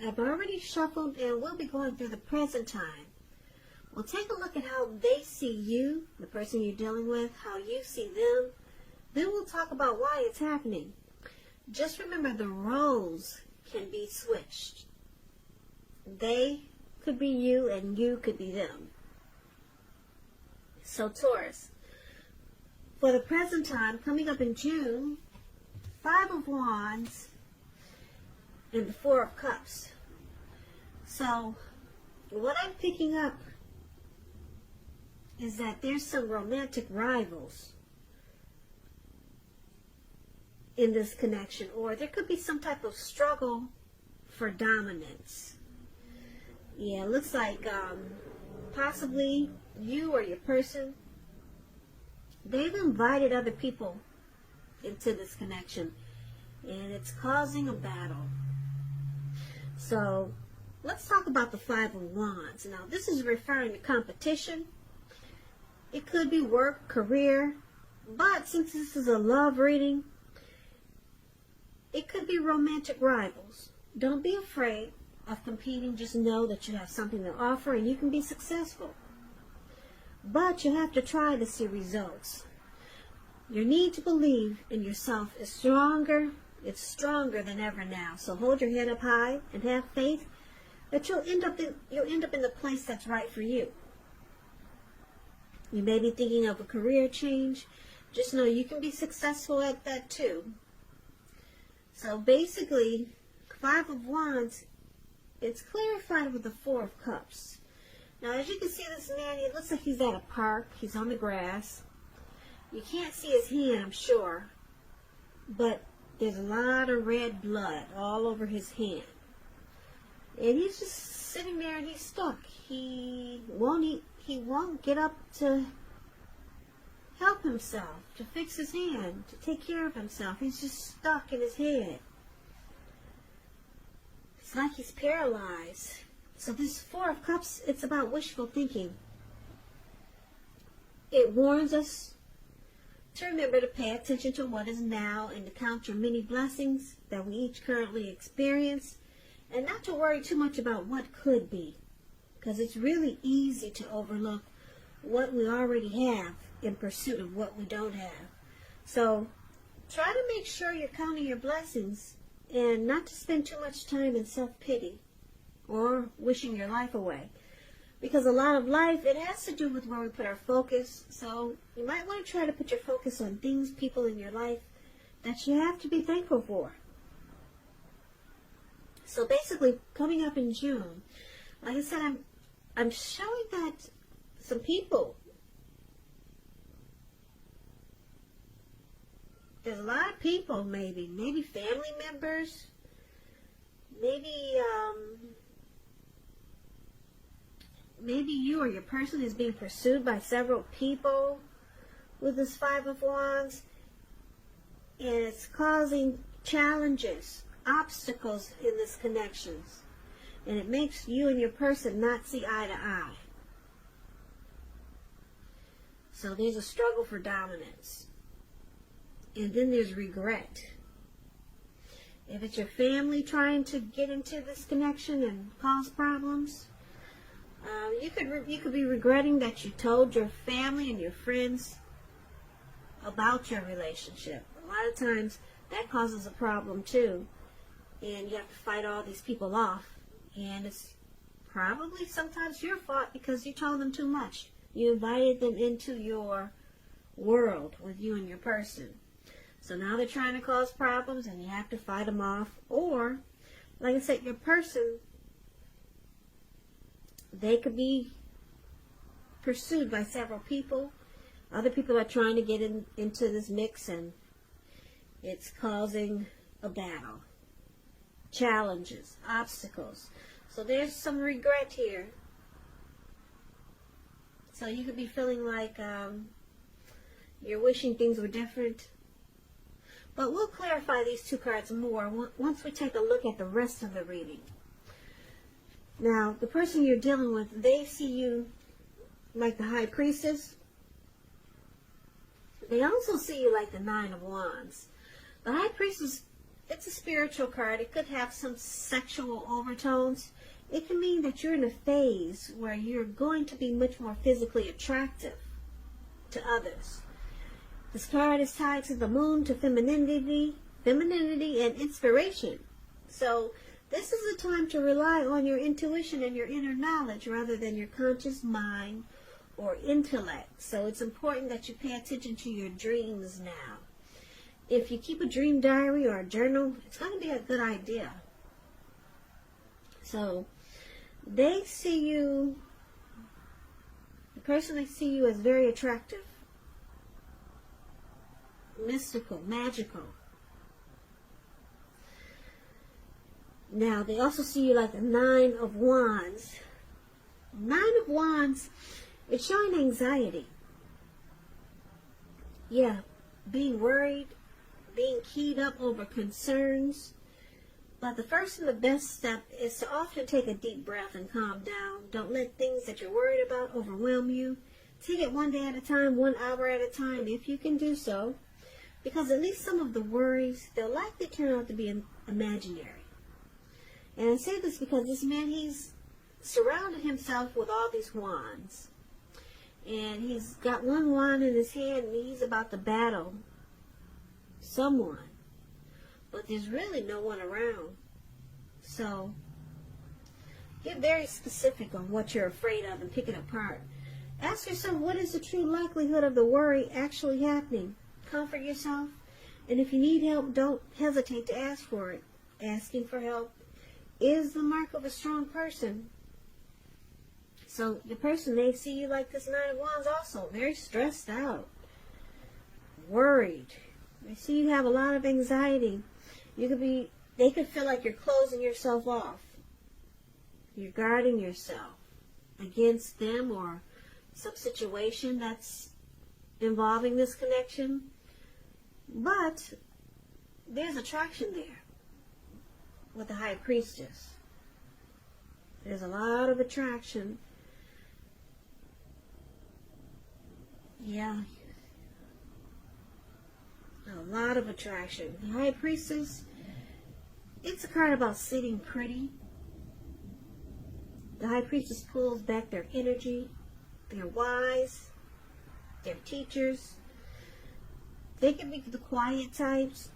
I've already shuffled and we'll be going through the present time. We'll take a look at how they see you, the person you're dealing with, how you see them. Then we'll talk about why it's happening. Just remember, the roles can be switched. They could be you and you could be them. So Taurus, for the present time, coming up in June, 5 of Wands and the 4 of Cups. So what I'm picking up is that there's some romantic rivals in this connection, or there could be some type of struggle for dominance. Yeah, it looks like possibly you or your person, they've invited other people into this connection, and it's causing a battle. So let's talk about the 5 of Wands. Now, this is referring to competition. It could be work, career, but since this is a love reading, it could be romantic rivals. Don't be afraid of competing. Just know that you have something to offer and you can be successful. But you have to try to see results. Your need to believe in yourself is stronger. It's stronger than ever now. So hold your head up high and have faith that you'll end up in the place that's right for you. You may be thinking of a career change. Just know you can be successful at that too. So basically, 5 of Wands, it's clarified with the 4 of Cups. Now, as you can see, this man, it looks like he's at a park. He's on the grass. You can't see his hand, I'm sure. But there's a lot of red blood all over his hand. And he's just sitting there and he's stuck. He won't get up to help himself, to fix his hand, to take care of himself. He's just stuck in his head. It's like he's paralyzed. So this 4 of Cups, it's about wishful thinking. It warns us to remember to pay attention to what is now and to count your many blessings that we each currently experience, and not to worry too much about what could be, because it's really easy to overlook what we already have in pursuit of what we don't have. So try to make sure you're counting your blessings and not to spend too much time in self-pity or wishing your life away. Because a lot of life, it has to do with where we put our focus. So you might want to try to put your focus on things, people in your life that you have to be thankful for. So basically, coming up in June, like I said, I'm showing that some people, there's a lot of people, maybe family members, maybe you or your person is being pursued by several people with this 5 of Wands, and it's causing challenges, obstacles in this connections, and it makes you and your person not see eye to eye. So there's a struggle for dominance, and then there's regret. If it's your family trying to get into this connection and cause problems, you could be regretting that you told your family and your friends about your relationship. A lot of times that causes a problem too, and you have to fight all these people off, and it's probably sometimes your fault because you told them too much. You invited them into your world with you and your person. So now they're trying to cause problems and you have to fight them off. Or, like I said, your person, they could be pursued by several people. Other people are trying to get into this mix, and it's causing a battle. Challenges, obstacles. So there's some regret here. So you could be feeling like you're wishing things were different. But we'll clarify these 2 cards more once we take a look at the rest of the reading. Now, the person you're dealing with, they see you like the High Priestess. They also see you like the 9 of Wands. The High Priestess it's a spiritual card. It could have some sexual overtones. It can mean that you're in a phase where you're going to be much more physically attractive to others. This card is tied to the moon, to femininity and inspiration. So this is a time to rely on your intuition and your inner knowledge rather than your conscious mind or intellect. So it's important that you pay attention to your dreams now. If you keep a dream diary or a journal, it's going to be a good idea. So they see you, the person they see you as very attractive, mystical, magical. Now, they also see you like the Nine of Wands. Nine of Wands, it's showing anxiety. Yeah, being worried, being keyed up over concerns. But the first and the best step is to often take a deep breath and calm down. Don't let things that you're worried about overwhelm you. Take it one day at a time, 1 hour at a time, if you can do so. Because at least some of the worries, they'll likely turn out to be imaginary. And I say this because this man, he's surrounded himself with all these wands. And he's got one wand in his hand and he's about to battle someone. But there's really no one around. So get very specific on what you're afraid of and pick it apart. Ask yourself, what is the true likelihood of the worry actually happening? Comfort yourself. And if you need help, don't hesitate to ask for it. Asking for help is the mark of a strong person. So the person may see you like this Nine of Wands also, very stressed out, worried. They see you have a lot of anxiety. They could feel like you're closing yourself off. You're guarding yourself against them or some situation that's involving this connection. But there's attraction there with the High Priestess. There's a lot of attraction. Yeah. A lot of attraction. The High Priestess, it's a card about sitting pretty. The High Priestess pulls back their energy. They're wise. They're teachers. They can be the quiet types,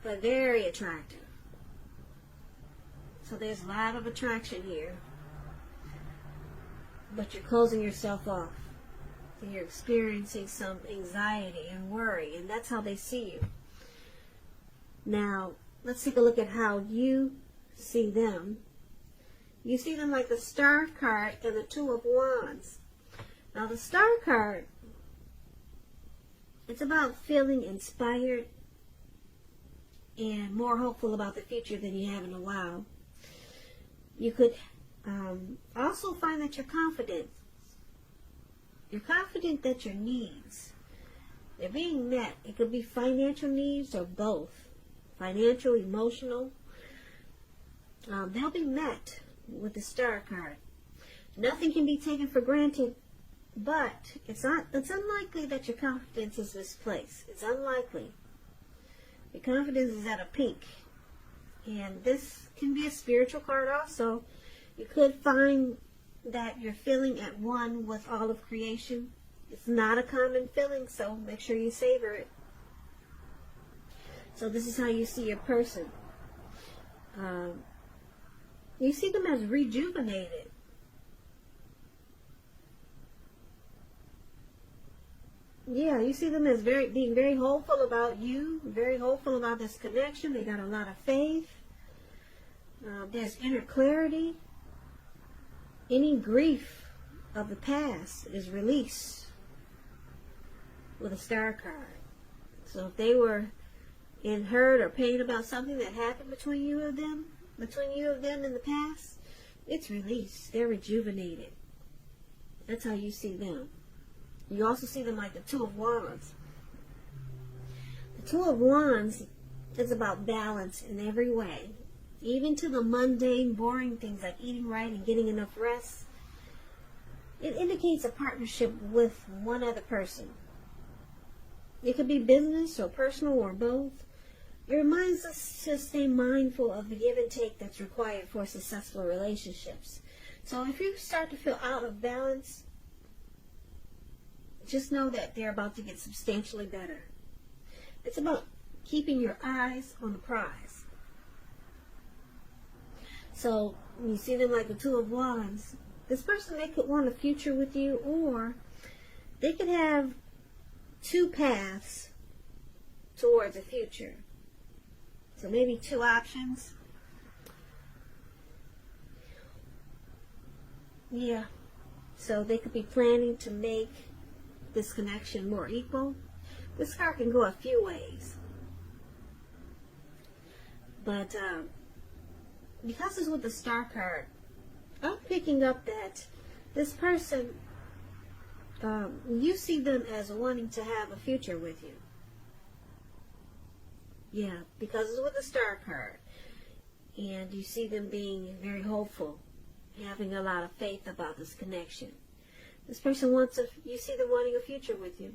but very attractive. So there's a lot of attraction here. But you're closing yourself off. And you're experiencing some anxiety and worry, and that's how they see you. Now, let's take a look at how you see them. You see them like the Star card and the Two of Wands. Now, the Star card, it's about feeling inspired and more hopeful about the future than you have in a while. You could also find that you're confident. You're confident that your needs, they're being met. It could be financial needs or both. Financial, emotional. They'll be met with the Star card. Nothing can be taken for granted, but it's unlikely that your confidence is misplaced. It's unlikely. Your confidence is at a peak. And this can be a spiritual card also. You could find that you're feeling at one with all of creation. It's not a common feeling, so make sure you savor it. So this is how you see your person. You see them as rejuvenated. Yeah, you see them as being very hopeful about you, very hopeful about this connection. They got a lot of faith. There's inner clarity. Any grief of the past is released with a Star card. So if they were in hurt or pain about something that happened between you and them in the past, it's released. They're rejuvenated. That's how you see them. You also see them like the Two of Wands. The Two of Wands is about balance in every way. Even to the mundane, boring things like eating right and getting enough rest. It indicates a partnership with one other person. It could be business or personal or both. It reminds us to stay mindful of the give and take that's required for successful relationships. So if you start to feel out of balance, just know that they're about to get substantially better. It's about keeping your eyes on the prize. So when you see them like the Two of Wands, this person, they could want a future with you, or they could have two paths towards a future. So maybe two options. Yeah. So they could be planning to make this connection more equal. This card can go a few ways. But because it's with the Star card, I'm picking up that this person, you see them as wanting to have a future with you. Yeah, because it's with the Star card. And you see them being very hopeful, having a lot of faith about this connection. This person you see them wanting a future with you.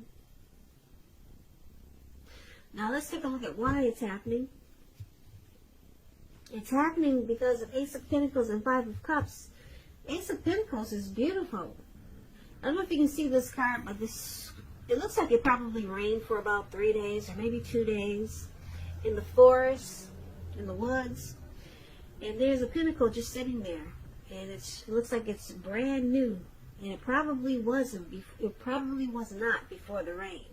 Now let's take a look at why it's happening. It's happening because of Ace of Pentacles and Five of Cups. Ace of Pentacles is beautiful. I don't know if you can see this card, but it looks like it probably rained for about 3 days or maybe 2 days in the forest, in the woods. And there's a pentacle just sitting there. And it looks like it's brand new. And it probably wasn't. It probably was not before the rain.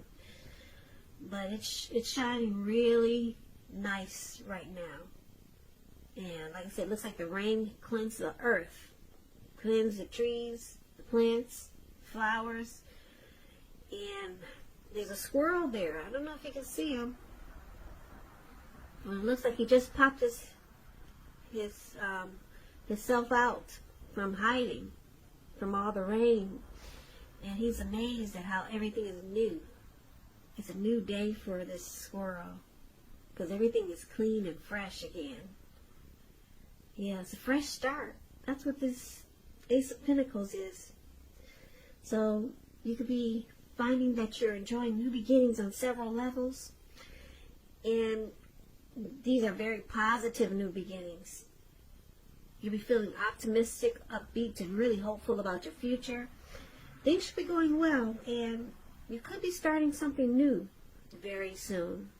But it's shining really nice right now. And like I said, it looks like the rain cleansed the earth. Cleansed the trees, the plants, flowers. And there's a squirrel there. I don't know if you can see him. Well, it looks like he just popped himself out from hiding from all the rain. And he's amazed at how everything is new. It's a new day for this squirrel. Because everything is clean and fresh again. Yeah, it's a fresh start. That's what this Ace of Pentacles is. So you could be finding that you're enjoying new beginnings on several levels. And these are very positive new beginnings. You'll be feeling optimistic, upbeat, and really hopeful about your future. Things should be going well, and you could be starting something new very soon.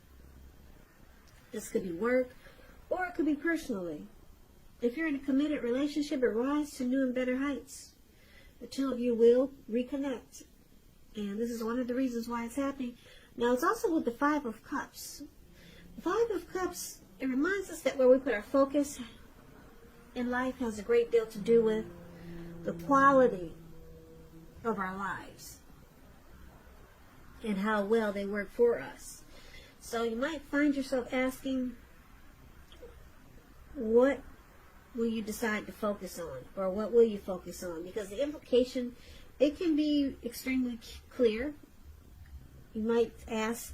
This could be work, or it could be personally. If you're in a committed relationship, it rises to new and better heights. The two of you will reconnect. And this is one of the reasons why it's happening. Now, it's also with the Five of Cups. The Five of Cups, it reminds us that where we put our focus in life has a great deal to do with the quality of our lives and how well they work for us. So you might find yourself asking, what will you decide to focus on, or what will you focus on? Because the implication, it can be extremely clear. You might ask,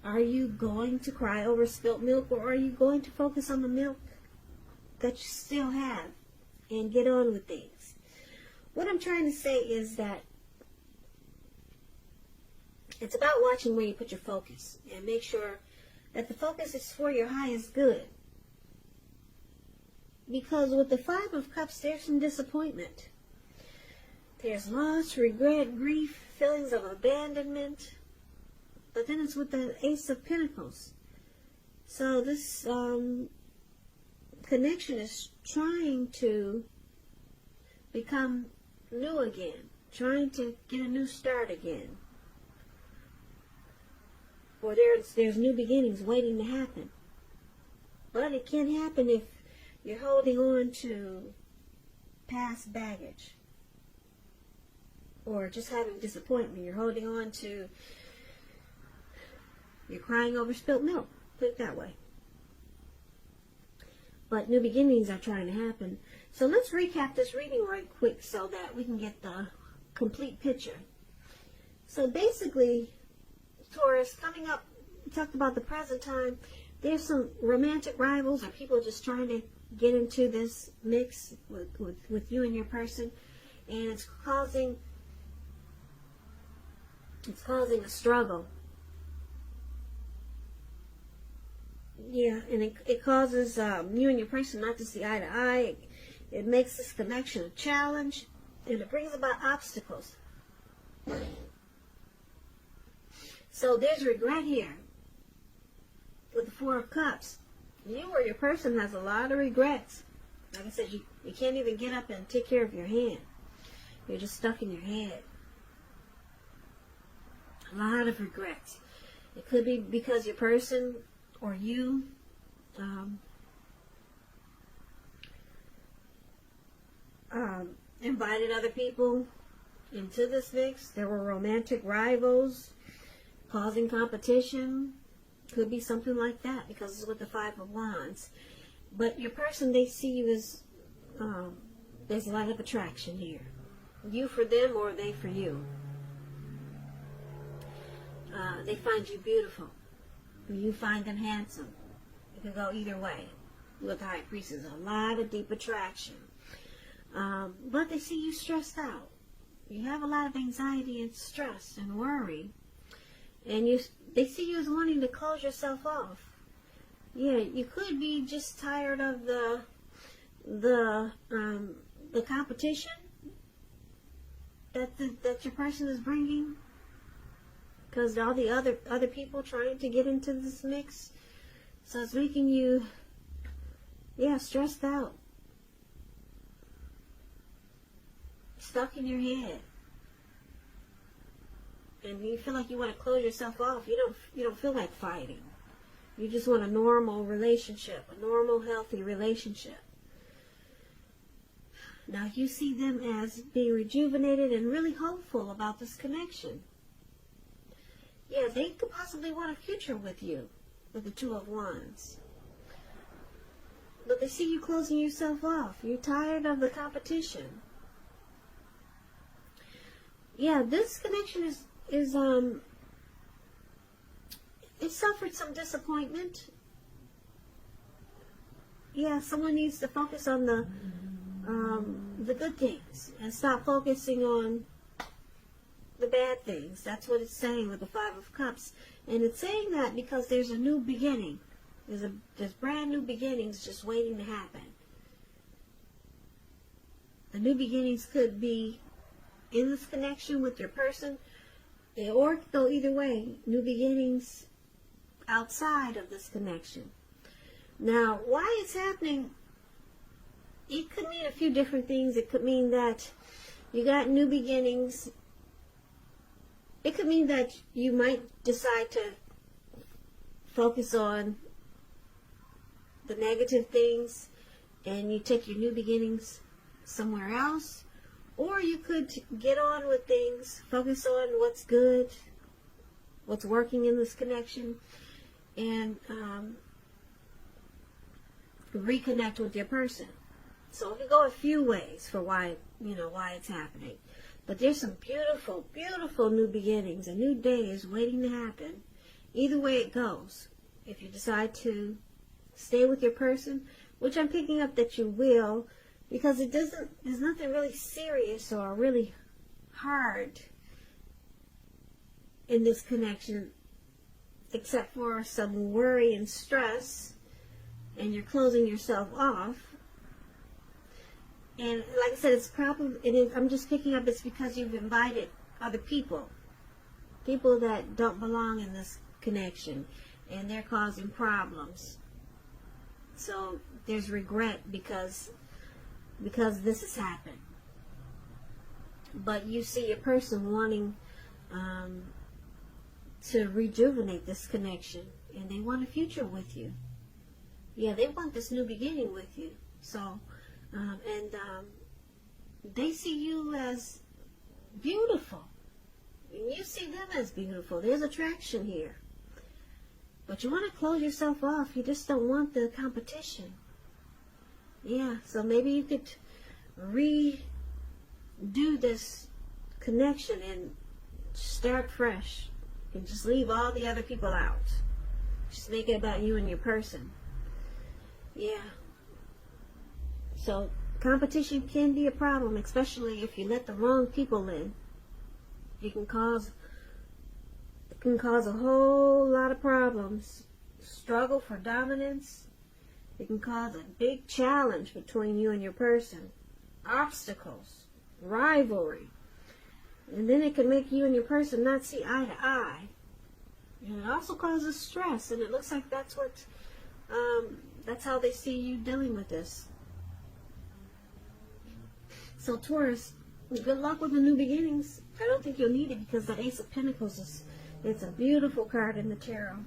are you going to cry over spilt milk, or are you going to focus on the milk that you still have and get on with things? What I'm trying to say is that it's about watching where you put your focus and make sure that the focus is for your highest good. Because with the Five of Cups, there's some disappointment. There's loss, regret, grief, feelings of abandonment. But then it's with the Ace of Pentacles. So this connection is trying to become new again. Trying to get a new start again. Or there's new beginnings waiting to happen. But it can't happen if you're holding on to past baggage. Or just having disappointment. You're holding on to... You're crying over spilt milk. Put it that way. But new beginnings are trying to happen. So let's recap this reading right quick so that we can get the complete picture. So basically, Taurus, coming up, we talked about the present time. There's some romantic rivals or people just trying to get into this mix with you and your person. And it's causing a struggle. Yeah, and it causes you and your person not to see eye to eye. It makes this connection a challenge, and it brings about obstacles. So there's regret here with the Four of Cups. You or your person has a lot of regrets. Like I said, you can't even get up and take care of your hand. You're just stuck in your head. A lot of regrets. It could be because your person or you invited other people into this mix. There were romantic rivals causing competition. Could be something like that because it's with the Five of Wands. But your person, they see you as, there's a lot of attraction here. You for them or they for you. They find you beautiful. You find them handsome. It could go either way. With the High Priestess, a lot of deep attraction. But they see you stressed out. You have a lot of anxiety and stress and worry. And they see you as wanting to close yourself off. Yeah, you could be just tired of the competition that your person is bringing, because all the other people trying to get into this mix, so it's making you, stressed out, stuck in your head, and you feel like you want to close yourself off. You don't feel like fighting. You just want a normal relationship, a normal, healthy relationship. Now you see them as being rejuvenated and really hopeful about this connection. Yeah, they could possibly want a future with you, with the Two of Wands. But they see you closing yourself off. You're tired of the competition. Yeah, this connection is it suffered some disappointment. Yeah, someone needs to focus on the good things and stop focusing on the bad things. That's what it's saying with the Five of Cups. And it's saying that because there's a new beginning. There's brand new beginnings just waiting to happen. The new beginnings could be in this connection with your person, or it could go either way. New beginnings outside of this connection. Now, why it's happening, it could mean a few different things. It could mean that you got new beginnings. It could mean that you might decide to focus on the negative things and you take your new beginnings somewhere else. Or you could get on with things, focus on what's good, what's working in this connection, and reconnect with your person. So it can go a few ways for why it's happening. But there's some beautiful, beautiful new beginnings. A new day is waiting to happen. Either way it goes. If you decide to stay with your person, which I'm picking up that you will, because there's nothing really serious or really hard in this connection except for some worry and stress, and you're closing yourself off. And like I said, I'm just picking up it's because you've invited other people that don't belong in this connection, and they're causing problems. So there's regret because this has happened. But you see your person wanting to rejuvenate this connection, and they want a future with you. Yeah, they want this new beginning with you. So, they see you as beautiful, and you see them as beautiful. There's attraction here. But you want to close yourself off. You just don't want the competition. Yeah, so maybe you could redo this connection and start fresh and just leave all the other people out. Just make it about you and your person. Yeah. So competition can be a problem, especially if you let the wrong people in. It can cause a whole lot of problems. struggle for dominance. It can cause a big challenge between you and your person. Obstacles, rivalry. And then it can make you and your person not see eye to eye. And it also causes stress, and it looks like that's how they see you dealing with this. So Taurus, good luck with the new beginnings. I don't think you'll need it because the Ace of Pentacles it's a beautiful card in the tarot.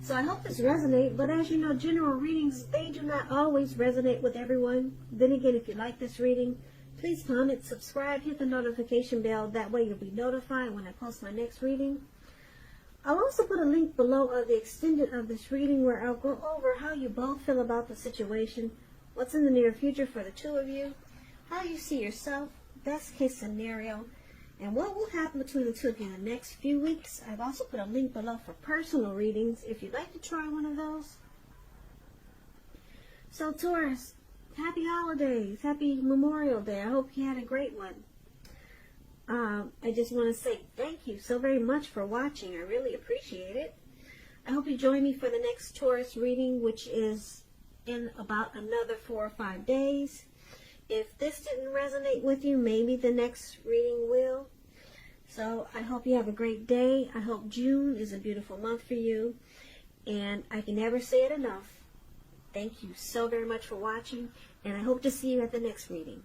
So I hope this resonates, but as you know, general readings, they do not always resonate with everyone. Then again, if you like this reading, please comment, subscribe, hit the notification bell. That way you'll be notified when I post my next reading. I'll also put a link below of the extended of this reading where I'll go over how you both feel about the situation, what's in the near future for the two of you, how you see yourself, best case scenario, and what will happen between the two of you in the next few weeks. I've also put a link below for personal readings if you'd like to try one of those. So Taurus, happy holidays, happy Memorial Day. I hope you had a great one. I just want to say thank you so very much for watching. I really appreciate it. I hope you join me for the next Taurus reading, which is in about another 4 or 5 days. If this didn't resonate with you, maybe the next reading will. So I hope you have a great day. I hope June is a beautiful month for you. And I can never say it enough. Thank you so very much for watching. And I hope to see you at the next reading.